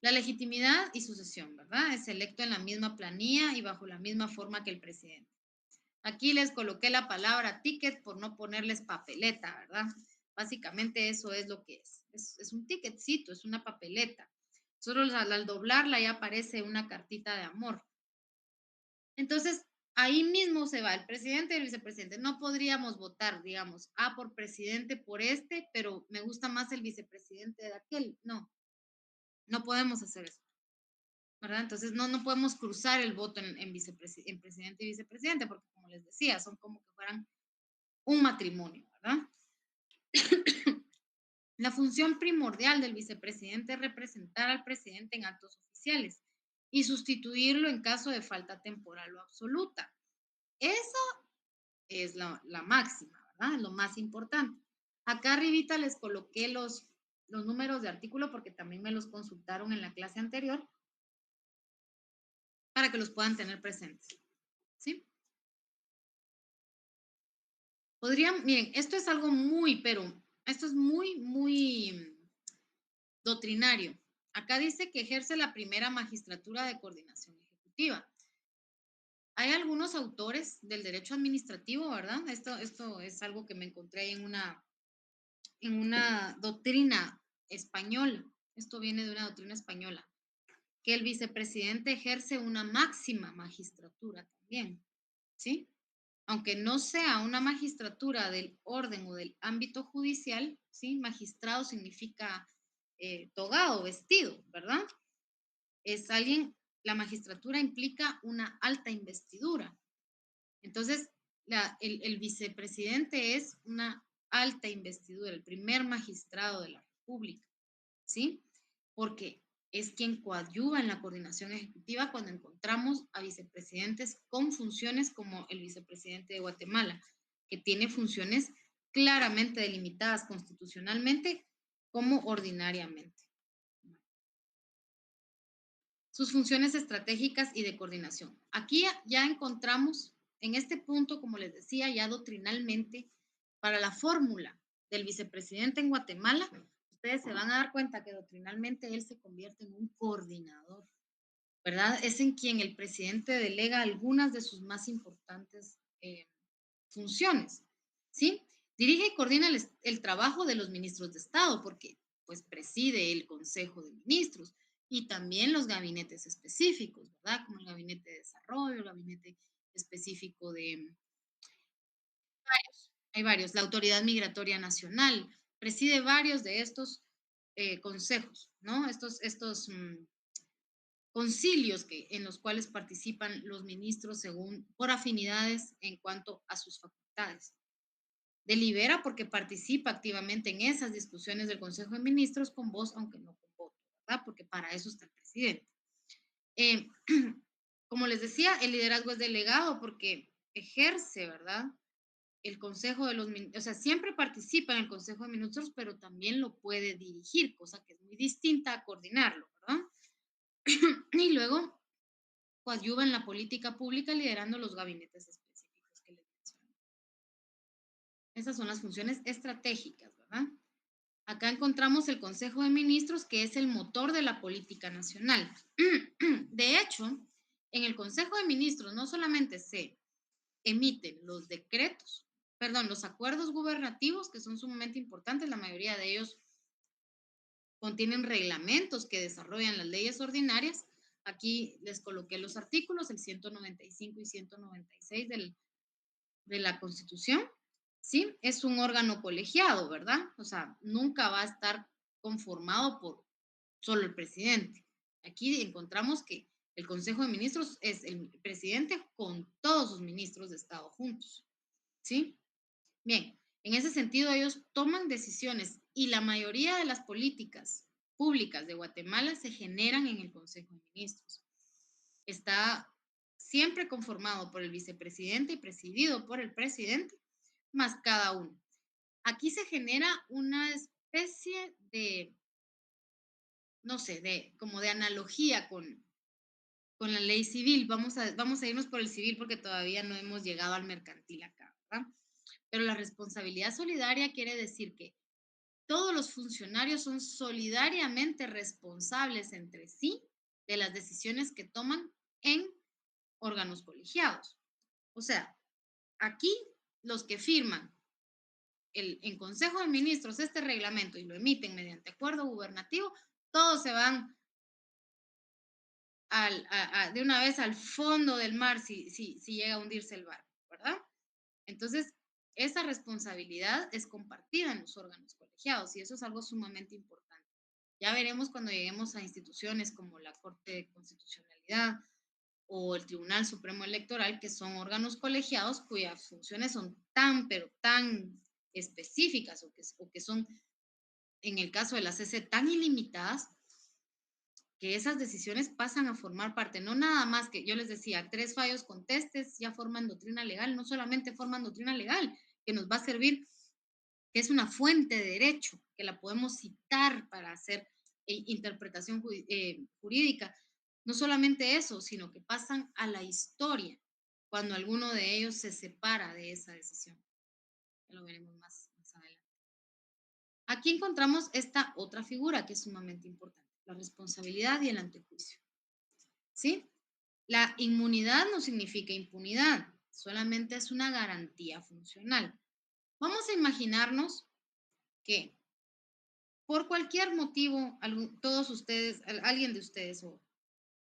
La legitimidad y sucesión, ¿verdad? Es electo en la misma planilla y bajo la misma forma que el presidente. Aquí les coloqué la palabra ticket por no ponerles papeleta, ¿verdad? Básicamente eso es lo que es. Es un ticketcito, es una papeleta. Solo al doblarla ya aparece una cartita de amor. Entonces, ahí mismo se va el presidente y el vicepresidente. No podríamos votar, digamos, por presidente por este, pero me gusta más el vicepresidente de aquel. No, no podemos hacer eso, ¿verdad? Entonces, no podemos cruzar el voto en presidente y vicepresidente, porque como les decía, son como que fueran un matrimonio, ¿verdad? La función primordial del vicepresidente es representar al presidente en actos oficiales y sustituirlo en caso de falta temporal o absoluta. Eso es la máxima, ¿verdad? Lo más importante. Acá arribita les coloqué los números de artículo porque también me los consultaron en la clase anterior para que los puedan tener presentes, ¿sí? Miren, esto es algo esto es muy doctrinario. Acá dice que ejerce la primera magistratura de coordinación ejecutiva. Hay algunos autores del derecho administrativo, ¿verdad? Esto es algo que me encontré en una doctrina española. Esto viene de una doctrina española, que el vicepresidente ejerce una máxima magistratura también, ¿sí? Aunque no sea una magistratura del orden o del ámbito judicial, ¿sí? Magistrado significa togado, vestido, ¿verdad? Es alguien, la magistratura implica una alta investidura. Entonces, el vicepresidente es una alta investidura, el primer magistrado de la República, ¿sí? Porque es quien coadyuva en la coordinación ejecutiva cuando encontramos a vicepresidentes con funciones como el vicepresidente de Guatemala, que tiene funciones claramente delimitadas constitucionalmente como ordinariamente. Sus funciones estratégicas y de coordinación. Aquí ya encontramos en este punto, como les decía, ya doctrinalmente, para la fórmula del vicepresidente en Guatemala, ustedes se van a dar cuenta que doctrinalmente él se convierte en un coordinador, ¿verdad? Es en quien el presidente delega algunas de sus más importantes funciones, ¿sí? Dirige y coordina el trabajo de los ministros de Estado, porque pues preside el Consejo de Ministros y también los gabinetes específicos, ¿verdad? Como el gabinete de desarrollo, el gabinete específico de Hay varios. La Autoridad Migratoria Nacional preside varios de estos consejos, ¿no? Estos concilios en los cuales participan los ministros por afinidades en cuanto a sus facultades. Delibera porque participa activamente en esas discusiones del Consejo de Ministros con voz, aunque no con voto, ¿verdad? Porque para eso está el presidente. Eh, como les decía, el liderazgo es delegado porque ejerce, ¿verdad? El Consejo de los Ministros, o sea, siempre participa en el Consejo de Ministros, pero también lo puede dirigir, cosa que es muy distinta a coordinarlo, ¿verdad? Y luego coadyuva en la política pública liderando los gabinetes específicos que les mencioné. Esas son las funciones estratégicas, ¿verdad? Acá encontramos el Consejo de Ministros, que es el motor de la política nacional. De hecho, en el Consejo de Ministros no solamente se emiten los decretos, perdón, los acuerdos gubernativos, que son sumamente importantes, la mayoría de ellos contienen reglamentos que desarrollan las leyes ordinarias. Aquí les coloqué los artículos, el 195 y 196 de la Constitución, ¿sí? Es un órgano colegiado, ¿verdad? O sea, nunca va a estar conformado por solo el presidente. Aquí encontramos que el Consejo de Ministros es el presidente con todos sus ministros de Estado juntos, ¿sí? Bien, en ese sentido ellos toman decisiones y la mayoría de las políticas públicas de Guatemala se generan en el Consejo de Ministros. Está siempre conformado por el vicepresidente y presidido por el presidente, más cada uno. Aquí se genera una especie de, no sé, como de analogía con la ley civil. Vamos a irnos por el civil porque todavía no hemos llegado al mercantil acá, ¿verdad? Pero la responsabilidad solidaria quiere decir que todos los funcionarios son solidariamente responsables entre sí de las decisiones que toman en órganos colegiados. O sea, aquí los que firman en Consejo de Ministros este reglamento y lo emiten mediante acuerdo gubernativo, todos se van de una vez al fondo del mar si llega a hundirse el barco, ¿verdad? Entonces, esa responsabilidad es compartida en los órganos colegiados y eso es algo sumamente importante. Ya veremos cuando lleguemos a instituciones como la Corte de Constitucionalidad o el Tribunal Supremo Electoral, que son órganos colegiados cuyas funciones son pero tan específicas o que son, en el caso de la CC, tan ilimitadas, que esas decisiones pasan a formar parte, no nada más que yo les decía, 3 fallos contestes ya forman doctrina legal, no solamente forman doctrina legal, que nos va a servir, que es una fuente de derecho, que la podemos citar para hacer interpretación jurídica. No solamente eso, sino que pasan a la historia cuando alguno de ellos se separa de esa decisión. Ya lo veremos más adelante. Aquí encontramos esta otra figura que es sumamente importante, la responsabilidad y el antejuicio. ¿Sí? La inmunidad no significa impunidad, solamente es una garantía funcional. Vamos a imaginarnos que por cualquier motivo, todos ustedes, alguien de ustedes o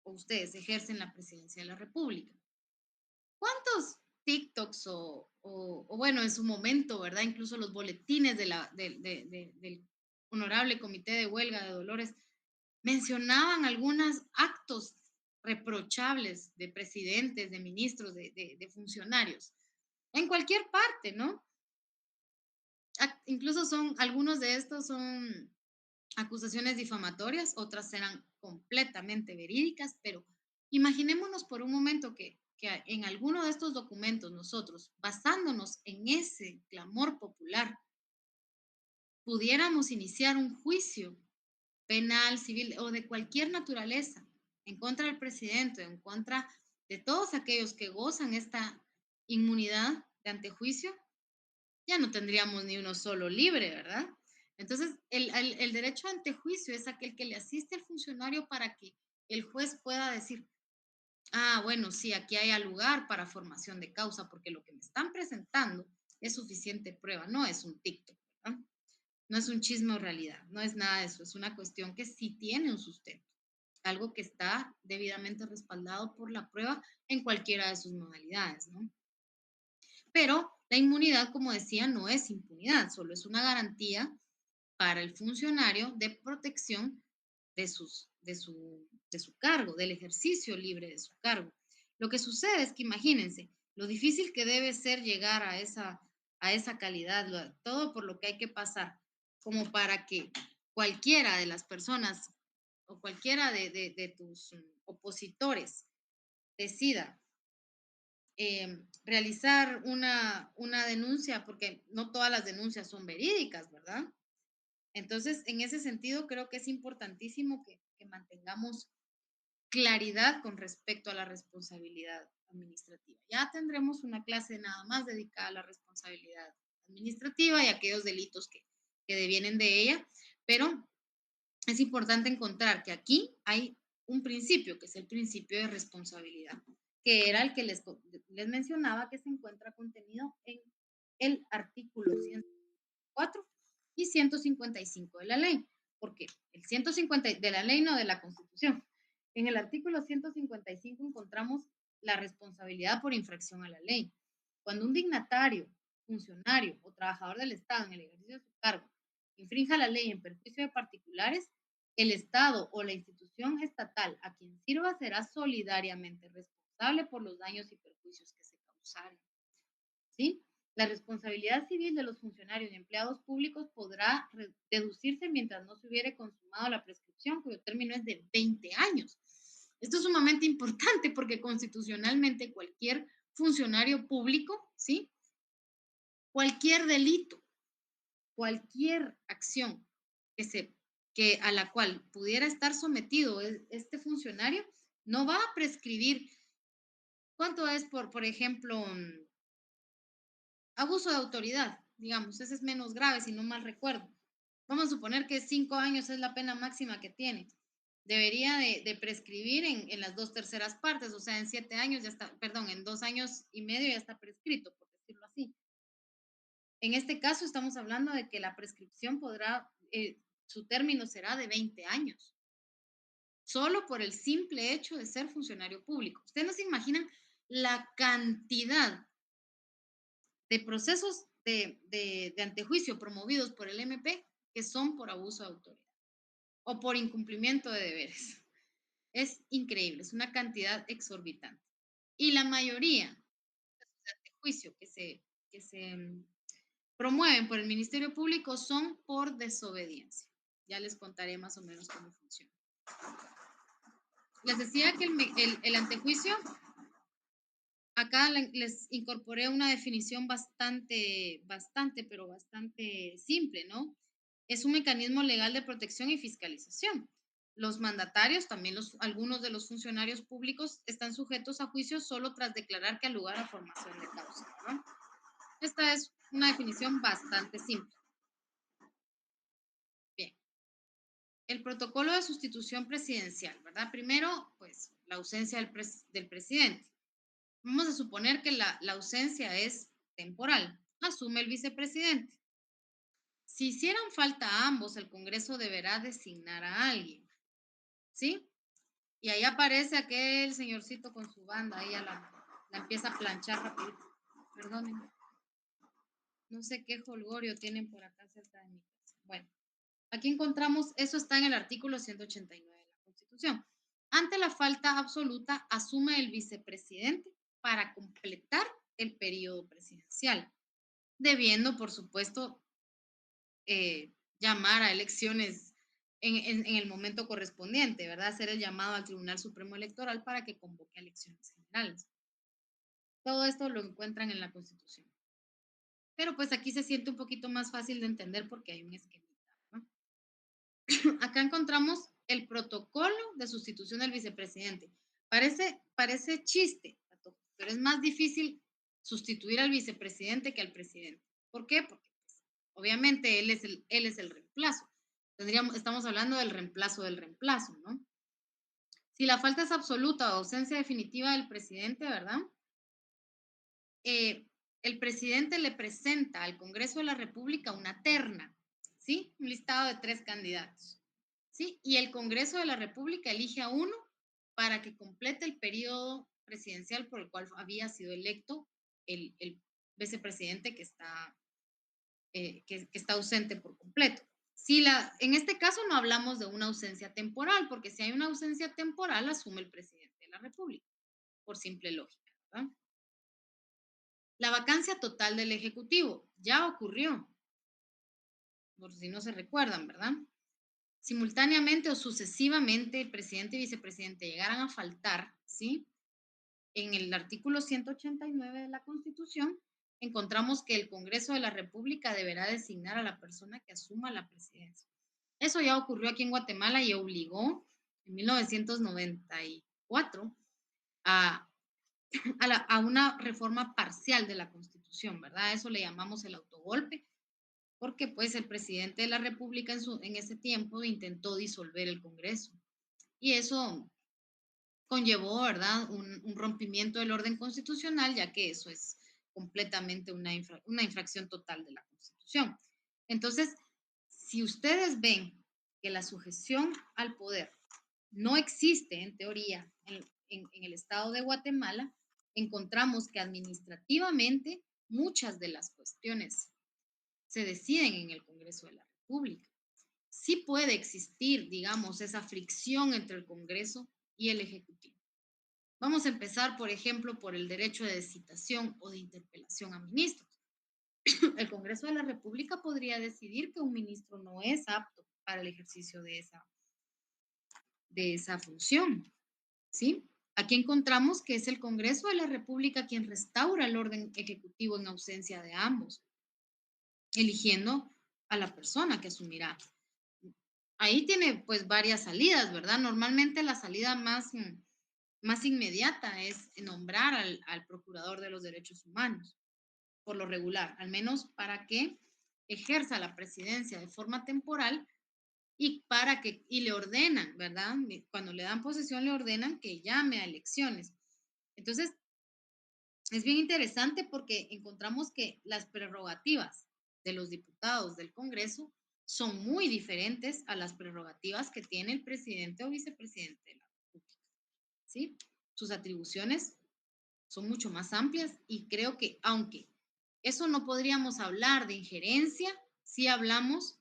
ustedes ejercen la presidencia de la República. ¿Cuántos TikToks o bueno, en su momento, ¿verdad? Incluso los boletines del Honorable Comité de Huelga de Dolores mencionaban algunos actos reprochables de presidentes, de ministros, de funcionarios, en cualquier parte, ¿no? Incluso algunos de estos son acusaciones difamatorias, otras eran completamente verídicas, pero imaginémonos por un momento que en alguno de estos documentos nosotros, basándonos en ese clamor popular, pudiéramos iniciar un juicio penal, civil o de cualquier naturaleza en contra del presidente, en contra de todos aquellos que gozan esta inmunidad de antejuicio, ya no tendríamos ni uno solo libre, ¿verdad? Entonces, el derecho a antejuicio es aquel que le asiste al funcionario para que el juez pueda decir, ah, bueno, sí, aquí hay lugar para formación de causa, porque lo que me están presentando es suficiente prueba, no es un TikTok, ¿verdad? No es un chisme o realidad, no es nada de eso, es una cuestión que sí tiene un sustento, algo que está debidamente respaldado por la prueba en cualquiera de sus modalidades, ¿no? Pero la inmunidad, como decía, no es impunidad, solo es una garantía para el funcionario de protección de su cargo, del ejercicio libre de su cargo. Lo que sucede es que imagínense lo difícil que debe ser llegar a esa calidad, todo por lo que hay que pasar, como para que cualquiera de las personas o cualquiera de tus opositores decida realizar una denuncia, porque no todas las denuncias son verídicas, ¿verdad? Entonces, en ese sentido, creo que es importantísimo que mantengamos claridad con respecto a la responsabilidad administrativa. Ya tendremos una clase nada más dedicada a la responsabilidad administrativa y a aquellos delitos que devienen de ella, pero es importante encontrar que aquí hay un principio, que es el principio de responsabilidad, que era el que les mencionaba, que se encuentra contenido en el artículo 104 y 155 de la ley. Porque el 150 de la ley, no de la Constitución. En el artículo 155 encontramos la responsabilidad por infracción a la ley. Cuando un dignatario, funcionario o trabajador del Estado en el ejercicio de su cargo infrinja la ley en perjuicio de particulares, el Estado o la institución estatal a quien sirva será solidariamente responsable por los daños y perjuicios que se causaren. ¿Sí? La responsabilidad civil de los funcionarios y empleados públicos podrá deducirse mientras no se hubiere consumado la prescripción, cuyo término es de 20 años. Esto es sumamente importante porque constitucionalmente cualquier funcionario público, ¿sí? Cualquier delito, cualquier acción a la cual pudiera estar sometido este funcionario, no va a prescribir. ¿Cuánto es por ejemplo, abuso de autoridad? Digamos, ese es menos grave, si no mal recuerdo. Vamos a suponer que 5 años es la pena máxima que tiene. Debería de prescribir en las 2/3 partes, o sea, en 7 años ya está, perdón, en 2 años y medio ya está prescrito, por decirlo así. En este caso estamos hablando de que la prescripción su término será de 20 años, solo por el simple hecho de ser funcionario público. Ustedes no se imaginan la cantidad de procesos de antejuicio promovidos por el MP que son por abuso de autoridad o por incumplimiento de deberes. Es increíble, es una cantidad exorbitante. Y la mayoría de los antejuicios que se promueven por el Ministerio Público son por desobediencia. Ya les contaré más o menos cómo funciona. Les decía que el antejuicio, acá les incorporé una definición bastante simple, ¿no? Es un mecanismo legal de protección y fiscalización. Los mandatarios, también algunos de los funcionarios públicos, están sujetos a juicio solo tras declarar que al lugar a formación de causa, ¿no? Esta es una definición bastante simple. Bien. El protocolo de sustitución presidencial, ¿verdad? Primero, pues, la ausencia del presidente. Vamos a suponer que la ausencia es temporal. Asume el vicepresidente. Si hicieran falta ambos, el Congreso deberá designar a alguien, ¿sí? Y ahí aparece aquel señorcito con su banda, ahí la empieza a planchar rápido. Perdónenme. No sé qué jolgorio tienen por acá cerca de mi casa. Bueno, aquí encontramos, eso está en el artículo 189 de la Constitución. Ante la falta absoluta, asume el vicepresidente para completar el periodo presidencial, debiendo, por supuesto, llamar a elecciones en el momento correspondiente, ¿verdad? Hacer el llamado al Tribunal Supremo Electoral para que convoque a elecciones generales. Todo esto lo encuentran en la Constitución. Pero pues aquí se siente un poquito más fácil de entender porque hay un esquemita, ¿no? Acá encontramos el protocolo de sustitución del vicepresidente. Parece chiste, pero es más difícil sustituir al vicepresidente que al presidente. ¿Por qué? Porque pues, obviamente él es el reemplazo. Estamos hablando del reemplazo, ¿no? Si la falta es absoluta o ausencia definitiva del presidente, ¿verdad? El presidente le presenta al Congreso de la República una terna, ¿sí? Un listado de 3 candidatos, ¿sí? Y el Congreso de la República elige a uno para que complete el periodo presidencial por el cual había sido electo el vicepresidente que está, que está ausente por completo. En este caso no hablamos de una ausencia temporal, porque si hay una ausencia temporal, asume el presidente de la República, por simple lógica, ¿verdad? La vacancia total del Ejecutivo ya ocurrió, por si no se recuerdan, ¿verdad? Simultáneamente o sucesivamente, el presidente y vicepresidente llegaran a faltar, ¿sí? En el artículo 189 de la Constitución, encontramos que el Congreso de la República deberá designar a la persona que asuma la presidencia. Eso ya ocurrió aquí en Guatemala y obligó en 1994 a una reforma parcial de la Constitución, ¿verdad? Eso le llamamos el autogolpe, porque pues el presidente de la República en ese tiempo intentó disolver el Congreso. Y eso conllevó, ¿verdad?, un rompimiento del orden constitucional, ya que eso es completamente una infracción total de la Constitución. Entonces, si ustedes ven que la sujeción al poder no existe en teoría en el estado de Guatemala, encontramos que administrativamente muchas de las cuestiones se deciden en el Congreso de la República. Sí puede existir, digamos, esa fricción entre el Congreso y el Ejecutivo. Vamos a empezar, por ejemplo, por el derecho de citación o de interpelación a ministros. El Congreso de la República podría decidir que un ministro no es apto para el ejercicio de esa función, ¿sí? Aquí encontramos que es el Congreso de la República quien restaura el orden ejecutivo en ausencia de ambos, eligiendo a la persona que asumirá. Ahí tiene pues varias salidas, ¿verdad? Normalmente la salida más inmediata es nombrar al procurador de los derechos humanos, por lo regular, al menos para que ejerza la presidencia de forma temporal y le ordenan, ¿verdad? Cuando le dan posesión le ordenan que llame a elecciones. Entonces, es bien interesante porque encontramos que las prerrogativas de los diputados del Congreso son muy diferentes a las prerrogativas que tiene el presidente o vicepresidente de la República, ¿sí? Sus atribuciones son mucho más amplias y creo que, aunque eso no podríamos hablar de injerencia, sí hablamos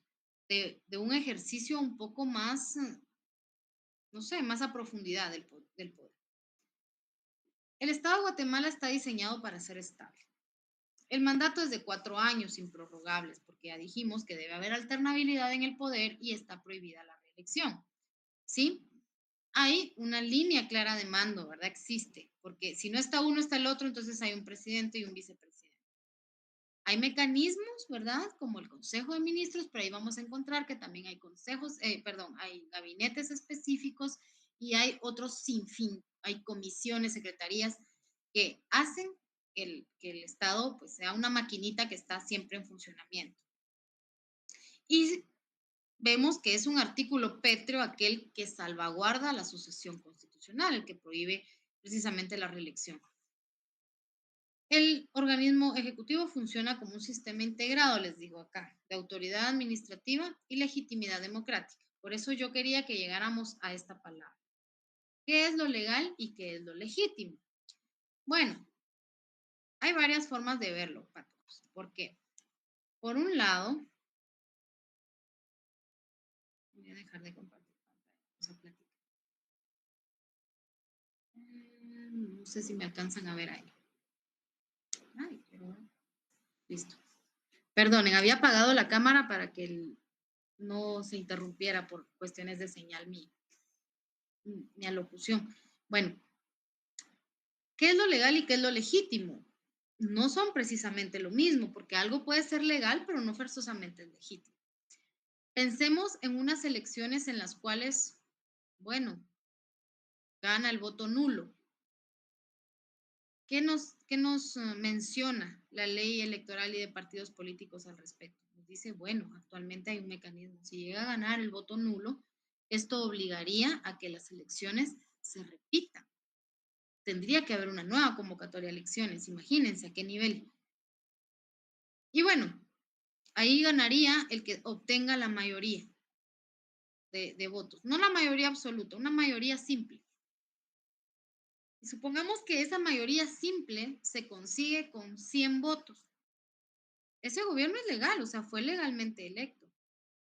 de un ejercicio un poco más, no sé, más a profundidad del poder. El Estado de Guatemala está diseñado para ser estable. El mandato es de 4 años improrrogables, porque ya dijimos que debe haber alternabilidad en el poder y está prohibida la reelección, ¿sí? Hay una línea clara de mando, ¿verdad? Existe, porque si no está uno, está el otro, entonces hay un presidente y un vicepresidente. Hay mecanismos, ¿verdad? Como el Consejo de Ministros, pero ahí vamos a encontrar que también hay hay gabinetes específicos y hay otros sin fin, hay comisiones, secretarías que hacen que el Estado pues, sea una maquinita que está siempre en funcionamiento. Y vemos que es un artículo pétreo aquel que salvaguarda la sucesión constitucional, el que prohíbe precisamente la reelección. El organismo ejecutivo funciona como un sistema integrado, les digo acá, de autoridad administrativa y legitimidad democrática. Por eso yo quería que llegáramos a esta palabra. ¿Qué es lo legal y qué es lo legítimo? Bueno, hay varias formas de verlo, patos, porque por un lado, voy a dejar de compartir pantalla, vamos a platicar. No sé si me alcanzan a ver ahí. Ay, pero listo. Perdonen, había apagado la cámara para que no se interrumpiera por cuestiones de señal mi alocución. Bueno, ¿qué es lo legal y qué es lo legítimo? No son precisamente lo mismo, porque algo puede ser legal, pero no forzosamente es legítimo. Pensemos en unas elecciones en las cuales, bueno, gana el voto nulo. ¿Qué nos menciona la ley electoral y de partidos políticos al respecto? Nos dice, bueno, actualmente hay un mecanismo. Si llega a ganar el voto nulo, esto obligaría a que las elecciones se repitan. Tendría que haber una nueva convocatoria de elecciones. Imagínense a qué nivel. Y bueno, ahí ganaría el que obtenga la mayoría de votos. No la mayoría absoluta, una mayoría simple. Y supongamos que esa mayoría simple se consigue con 100 votos. ese gobierno es legal, o sea, fue legalmente electo,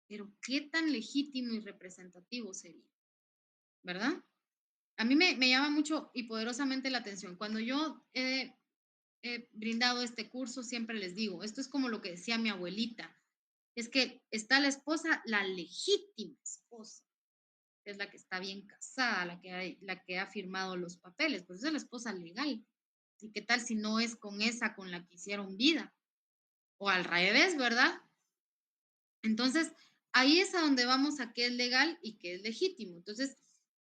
pero ¿qué tan legítimo y representativo sería? ¿Verdad? A mí me llama mucho y poderosamente la atención. Cuando yo he brindado este curso, siempre les digo, esto es como lo que decía mi abuelita, es que está la esposa, la legítima esposa, que es la que está bien casada, la que ha firmado los papeles, pues esa es la esposa legal. ¿Y qué tal si no es con esa con la que hicieron vida? O al revés, ¿verdad? Entonces, ahí es a donde vamos a qué es legal y qué es legítimo. Entonces,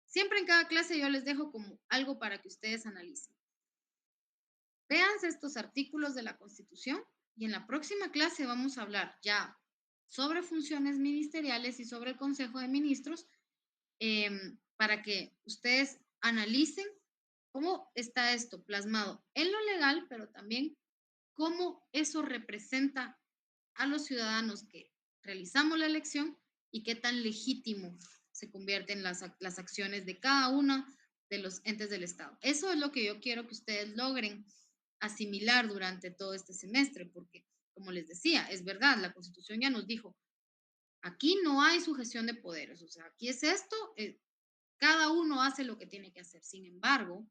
siempre en cada clase yo les dejo como algo para que ustedes analicen. Véanse estos artículos de la Constitución y en la próxima clase vamos a hablar ya sobre funciones ministeriales y sobre el Consejo de Ministros para que ustedes analicen cómo está esto plasmado en lo legal, pero también cómo eso representa a los ciudadanos que realizamos la elección y qué tan legítimo se convierten las acciones de cada uno de los entes del Estado. Eso es lo que yo quiero que ustedes logren asimilar durante todo este semestre, porque, como les decía, es verdad, la Constitución ya nos dijo, aquí no hay sujeción de poderes, o sea, aquí es esto, cada uno hace lo que tiene que hacer. Sin embargo,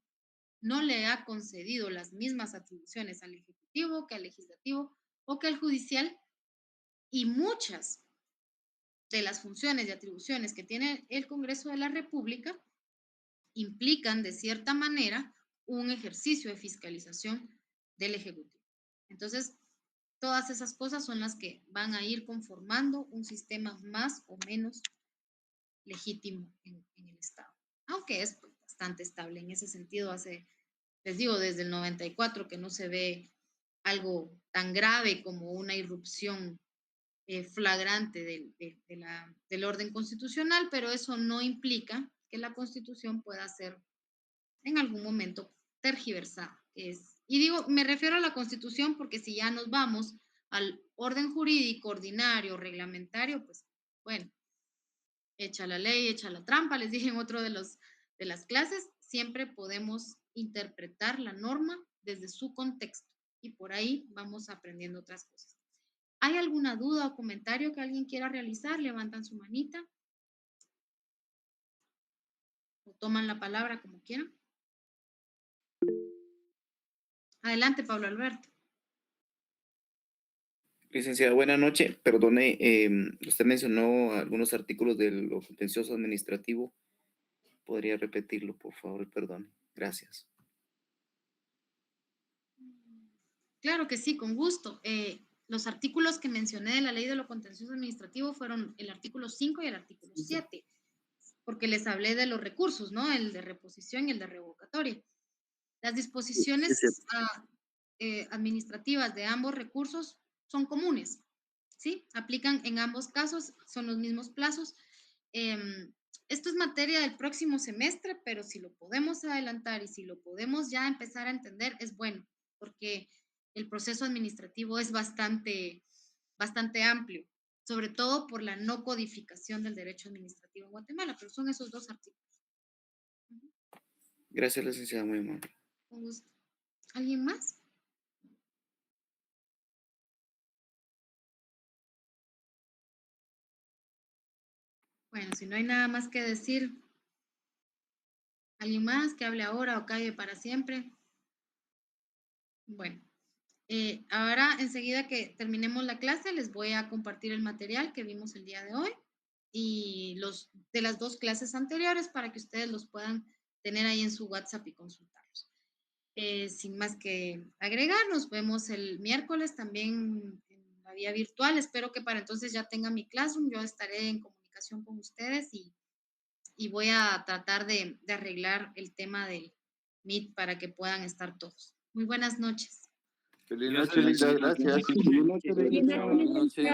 no le ha concedido las mismas atribuciones al Ejecutivo que al Legislativo o que al Judicial, y muchas de las funciones y atribuciones que tiene el Congreso de la República implican de cierta manera un ejercicio de fiscalización del Ejecutivo. Entonces, todas esas cosas son las que van a ir conformando un sistema más o menos legítimo en el Estado, aunque es bastante estable en ese sentido. Les digo, desde el 94 que no se ve algo tan grave como una irrupción flagrante del orden constitucional, pero eso no implica que la Constitución pueda ser en algún momento tergiversada. Y digo, me refiero a la Constitución porque si ya nos vamos al orden jurídico, ordinario, reglamentario, pues bueno, echa la ley, echa la trampa, les dije en otro de las clases, siempre podemos interpretar la norma desde su contexto y por ahí vamos aprendiendo otras cosas. ¿Hay alguna duda o comentario que alguien quiera realizar? Levantan su manita o toman la palabra como quieran. Adelante, Pablo Alberto. Licenciada, buena noche. Perdone, usted mencionó algunos artículos de lo contencioso administrativo. ¿Podría repetirlo, por favor? Perdón. Gracias. Claro que sí, con gusto. Los artículos que mencioné de la Ley de lo Contencioso Administrativo fueron el artículo 5 y el artículo 7, porque les hablé de los recursos, ¿no? El de reposición y el de revocatoria. Las disposiciones administrativas de ambos recursos son comunes, ¿sí? Aplican en ambos casos, son los mismos plazos. Esto es materia del próximo semestre, pero si lo podemos adelantar y si lo podemos ya empezar a entender, es bueno, porque el proceso administrativo es bastante amplio, sobre todo por la no codificación del derecho administrativo en Guatemala, pero son esos dos artículos. Gracias, licenciada, muy amable. Con gusto. ¿Alguien más? Bueno, si no hay nada más que decir, ¿alguien más que hable ahora o calle para siempre? Bueno, ahora enseguida que terminemos la clase les voy a compartir el material que vimos el día de hoy y los de las dos clases anteriores para que ustedes los puedan tener ahí en su WhatsApp y consultarlos. Sin más que agregar, nos vemos el miércoles también en la vía virtual. Espero que para entonces ya tenga mi Classroom. Yo estaré en comunicación con ustedes y voy a tratar de arreglar el tema del Meet para que puedan estar todos. Muy buenas noches. Feliz noche, Linda. Gracias. Buenas noches.